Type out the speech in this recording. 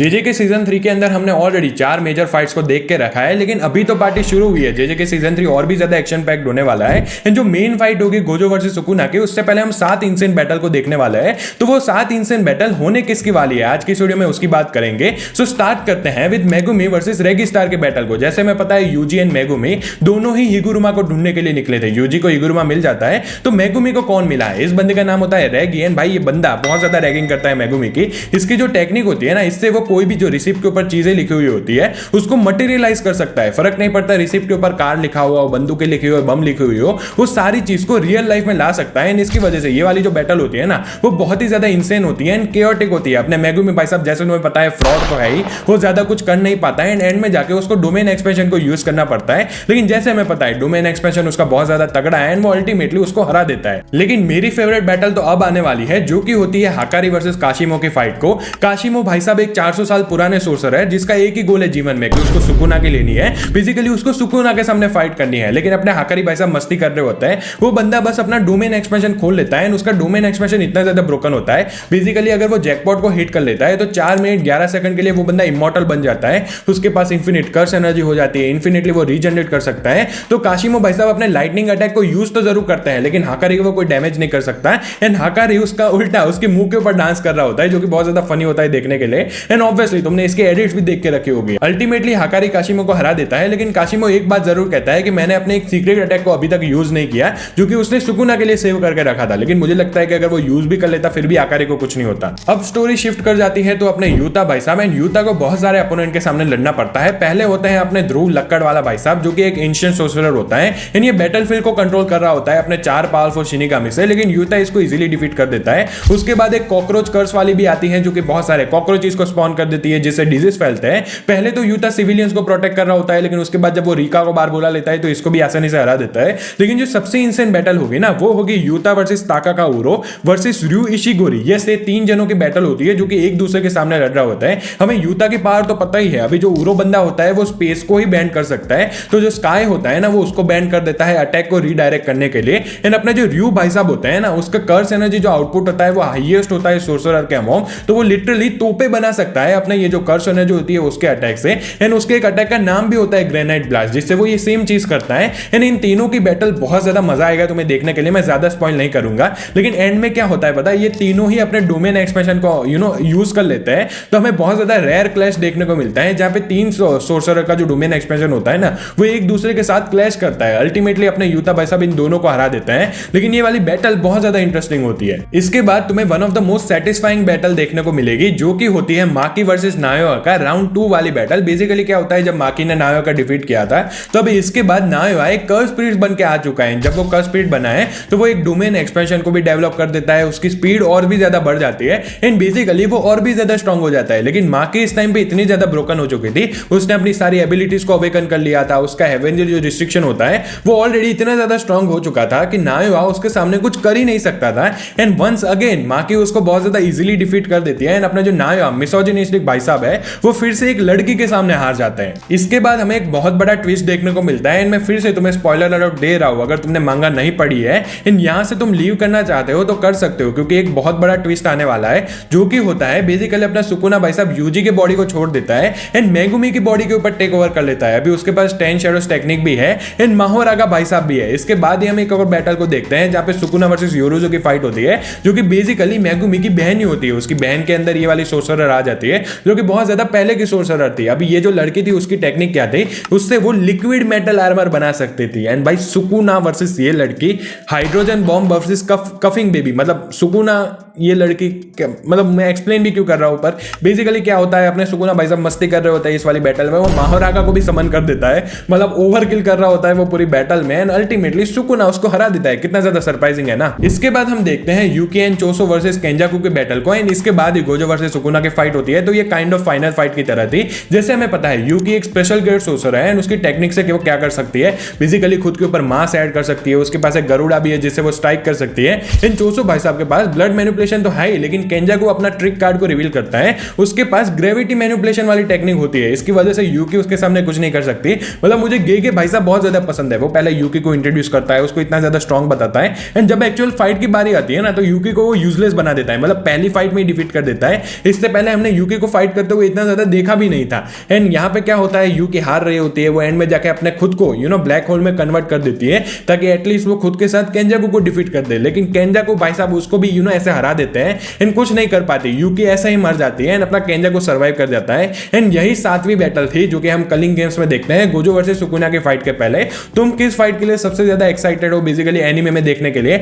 JJ के season 3 के अंदर हमने ऑलरेडी 4 मेजर फाइट्स को देख के रखा है, लेकिन अभी तो पार्टी शुरू हुई है। जेजे के सीजन 3 और भी ज्यादा एक्शन पैक्ड होने वाला है। एंड जो मेन फाइट होगी गोजो वर्सेस सुकुना की, उससे पहले हम 7 इंसेंट बैटल को देखने वाले हैं। तो वो 7 इंसेंट बैटल होने किसकी वाली है, आज की वीडियो में उसकी बात करेंगे। सो स्टार्ट करते हैं विद मेगुमी वर्सेस रेगिस्टार के बैटल को। जैसे मैं पता है यूजी एंड मेगुमी दोनों ही हिगुरुमा को ढूंढने के लिए निकले थे। यूजी को हिगुरुमा मिल जाता है, तो मेगुमी को कौन मिला है? इस बंदे का नाम होता है रेगी। एंड भाई ये बंदा बहुत ज्यादा रैगिंग करता है मेगुमी की। इसकी जो टेक्निक होती है ना, इससे वो कोई भी जो रिसिप्ट के ऊपर चीजें लिखी हुई होती है उसको मटेरियलाइज कर सकता है। फर्क नहीं पड़ता रिसिप्ट के ऊपर कार लिखा हुआ हो, बंदूकें लिखी हुई हो, बम लिखी हुई हो, वो सारी चीज को रियल लाइफ में ला सकता है। इसकी वजह से ये वाली जो बैटल होती है ना, वो बहुत ही ज्यादा इंसेन होती है एंड केओटिक होती है। अपने मेगुमी भाई साहब जैसे तुम्हें पता है फ्रॉड तो है ही, वो ज्यादा कुछ कर नहीं पाता है एंड में जाके उसको डोमेन एक्सपेंशन को यूज करना पड़ता है। लेकिन जैसे हमें पता है डोमेन एक्सपेंशन उसका बहुत ज्यादा तगड़ा है एंड वो अल्टीमेटली उसको हरा देता है। लेकिन मेरी फेवरेट बैटल तो अब आने वाली है, जो कि होती है हाकारी वर्सेस काशिमो की फाइट को। काशिमो भाई साहब एक 400 साल पुराने सोर्सर है जिसका एक ही गोल है जीवन में कि उसको सुकुना की लेनी है। बेसिकली उसको सुकुना के सामने फाइट करनी है। लेकिन अपने हाकारी भाई साहब मस्ती कर रहे होते हैं। वो बंदा बस अपना डोमेन एक्सपेंशन खोल लेता है। उसका डोमेन एक्सपेंशन इतना ज्यादा ब्रोकन होता है, बेसिकली अगर वो जैकपॉट को हिट कर लेता है तो 4 मिनट 11 सेकंड के लिए वो बंदा इमॉर्टल बन जाता है। उसके पास इंफिनिट कर्स एनर्जी हो जाती है, इंफिनिटली वो रीजनरेट कर सकता है। तो काशिमो भाई साहब अपने लाइटनिंग अटैक को यूज तो जरूर करते हैं, लेकिन हाकारी को कोई डैमेज नहीं कर सकता। एंड हाकारी उसका उल्टा उसके मुंह के ऊपर डांस कर रहा होता है, जो कि बहुत ज्यादा फनी होता है देखने के लिए। एंड ऑब्वियसली तुमने इसके एडिट्स भी देख के रखी होगी। अल्टीमेटली हाकारी काशिमो को हरा देता है, लेकिन काशिमो एक बात जरूर कहता है कि मैंने अपने एक सीक्रेट अटैक को अभी तक यूज नहीं किया, जो कि उसने सुकुना के लिए सेव करके रखा था। लेकिन मुझे लगता है कि अगर वो यूज भी कर लेता फिर भी हाकारी को कुछ नहीं होता। अब स्टोरी शिफ्ट कर जाती है तो अपने यूता भाई साहब। एंड यूता को बहुत सारे अपोनेंट के सामने लड़ना पड़ता है। पहले होते हैं अपने ध्रुव लक्कड़ वाला भाई साहब, जो कि एक एंशिएंट सोर्सरर होता है। एंड ये बैटलफील्ड को कंट्रोल कर रहा होता है अपने 4 पावरफुल शिनिगामी से, लेकिन यूता इसको इजीली डिफीट कर देता है। उसके बाद एक कॉकरोच कर्स वाली भी आती है, जो कि बहुत सारे कॉकरोचेस को स्पॉन कर देती है, जिससे डिजीज फैलते हैं। पहले तो यूता सिविलियंस को प्रोटेक्ट कर रहा होता है, लेकिन उसके बाद जब वो रीका को बार बुला लेता है तो इसको भी आसानी से हरा देता है। लेकिन जो सबसे इंसेंट बैटल होगी ना, वो होगी यूता वर्सेस ताकाकाउरो वर्सेस रु इशिगोरी। ये से 3 जनों की बैटल होती है, जो कि एक दूसरे के सामने लड़ रहा होता है। हमें यूता की पावर तो पता ही है। अभी जो उरो बंदा होता है वो स्पेस को ही बैन कर सकता है, तो जो स्काई होता है ना, वो उसको बैन कर देता है अटैक को रीडायरेक्ट करने के लिए। एंड अपने जो रु भाई साहब होते हैं ना, उसका कर्स एनर्जी जो आउटपुट होता है वो हाईएस्ट होता है सोर्सरर के अमोंग। तो वो लिटरली तोपे बना सकता है अपने ये जो कर्स एनर्जी होती है उसके अटैक से। एंड उसके एक अटैक का नाम भी होता है ग्रेनाइट ब्लास्ट, जिससे वो ये सेम चीज करता है। एंड इन तीनों की बैटल बहुत ज्यादा मजा आएगा तुम्हें देखने के लिए। मैं ज्यादा स्पॉइल नहीं करूंगा, लेकिन एंड में क्या होता है पता है, ये तीनों ही अपने डोमेन एक्सपेंशन को यूज कर लेते हैं। तो हमें बहुत ज्यादा रेयर क्लैश देखने को मिलता है, जहां पे 3 सोर्सरर का जो डोमेन एक्सपेंशन होता है ना, वो एक दूसरे के साथ क्लैश करता है। अल्टीमेटली अपने यूता भाई साहब इन दोनों को हरा देता है। लेकिन ये वाली बैटल बहुत ज्यादा इंटरेस्टिंग होती है। इसके बाद तुम्हें one of the most satisfying battle देखने को मिलेगी, जो कि होती है माकी वर्सेस नायोआ का राउंड 2 वाली बैटल। बेसिकली क्या होता है, जब माकी ने नायोआ का डिफीट किया था, तो अब इसके बाद नायोआ एक कर्स स्पिरिट बन के आ चुका है। जब वो कर्स स्पिरिट बना है तो वो एक डोमेन एक्सपेंशन को भी डेवलप कर देता है। उसकी स्पीड और भी ज्यादा बढ़ जाती है एंड बेसिकली वो और भी ज्यादा स्ट्रांग हो जाता है। लेकिन माकी इस टाइम पे इतनी ज्यादा ब्रोकन हो चुकी थी, उसने अपनी सारी एबिलिटीज को अवेकन कर लिया था। उसका हेवेंजर जो रिस्ट्रिक्शन होता है वो ऑलरेडी इतना ज्यादा स्ट्रांग हो चुका था कि नायोआ उसके सामने कुछ कर ही नहीं सकता था। एंड वंस अगेन माकी उसको बहुत ज्यादा इजीली डिफीट कर देती है। एंड अपना जो नायोआ मिसोजिनिस्टिक भाई साहब है, वो फिर से एक लड़की के सामने हार जाता है। इसके बाद हमें एक बहुत बड़ा ट्विस्ट देखने को मिलता है। एंड मैं फिर से तुम्हें स्पॉइलर अलर्ट दे रहा हूं, अगर तुमने मांगा नहीं पढ़ी है एंड यहां से तुम लीव करना चाहते हो तो कर सकते हो, क्योंकि एक बहुत बड़ा ट्विस्ट आने वाला है, जो कि होता है बेसिकली अपना सुकुना भाई साहब यूजी के बॉडी को छोड़ देता है एंड मेगुमी की बॉडी के ऊपर टेक ओवर कर लेता है। अभी उसके पास 10 शैडोज टेक्निक भी है एंड माहोरागा भाई साहब भी है। इसके बाद ही हम एक और बैटल को देखते हैं, जहां पे सुकुना वर्सेस योरुजो की फाइट होती है, जो कि बेसिकली मेगुमी की बहन ही होती है। उसकी बहन के अंदर ये वाली सोर्सरर आ जाती है, जो कि बहुत ज्यादा पहले की सोर्सरर थी। अभी ये जो लड़की थी उसकी टेक्निक क्या थी, उससे वो लिक्विड मेटल आर्मर बना सकती थी। एंड भाई सुकुना वर्सेस ये लड़की, hydrogen bomb versus coughing baby, मतलब सुकुना ये लड़की, मतलब मैं एक्सप्लेन भी क्यों कर रहा हूं, पर बेसिकली क्या होता है, अपने सुकुना भाई साहब मस्ती कर रहे होते हैं इस वाली बैटल में, वो माहोरागा को भी समन कर देता है, मतलब ओवरकिल कर रहा होता है वो पूरी बैटल में। एंड अल्टीमेटली सुकुना उसको हरा देता है। कितना ज्यादा सरप्राइजिंग है ना। इसके बाद हम देखते हैं यूकी एंड चोसो वर्सेस केंजाकू के बैटल को। एंड इसके बाद ही गोजो वर्सेस सुकुना की फाइट होती है। तो ये काइंड ऑफ फाइनल फाइट की तरह थी। जैसे हमें पता है यूकी एक स्पेशल ग्रेड सोर्सर है एंड उसकी टेक्निक से वो क्या कर सकती है, बेसिकली खुद के ऊपर मास ऐड कर सकती है। उसके पास एक गरुड़ा भी है जिससे वो स्ट्राइक कर सकती है। इन चोसो भाई साहब के पास ब्लड मैनिपुलेशन तो है, लेकिन केंजाकू अपना ट्रिक कार्ड को रिवील करता है। उसके पास ग्रेविटी मैनिपुलेशन वाली टेक्निक होती है। इसकी वजह से यूकी उसके सामने कुछ नहीं कर सकती। मतलब मुझे गेगे भाई साहब बहुत ज्यादा पसंद है। वो पहले यूकी को इंट्रोड्यूस करता है, उसको इतना ज्यादा स्ट्रांग बताता है एंड जब एक्चुअल फाइट की बारी आती है ना तो यूकी को वो यूजलेस बना देता है, मतलब पहली फाइट में डिफीट कर देता है। इससे पहले हमने यूकी यूकी को फाइट करते हुए इतना ज्यादा देखा भी नहीं था। एंड यहाँ पे क्या होता है, यूकी हार रही होती है, वो एंड में जाके अपने खुद को ब्लैक होल में कन्वर्ट कर देती है ताकि एटलीस्ट वो खुद के साथ केंजाकू को डिफीट कर दे। लेकिन केंजाकू भाई साहब उसको भी ऐसे हरा देते हैं एंड कुछ नहीं कर पाती, यूकी ऐसा ही मर जाती है एंड अपना केंजाकू सर्वाइव कर जाता है। एंड यही 7वीं बैटल थी जो कि हम कलिंग गेम्स में देखते हैं गोजो वर्सेस सुकुना की फाइट के पहले। तुम किस फाइट के लिए सबसे ज्यादा एक्साइटेड हो बेसिकली एनीमे में देखने के लिए?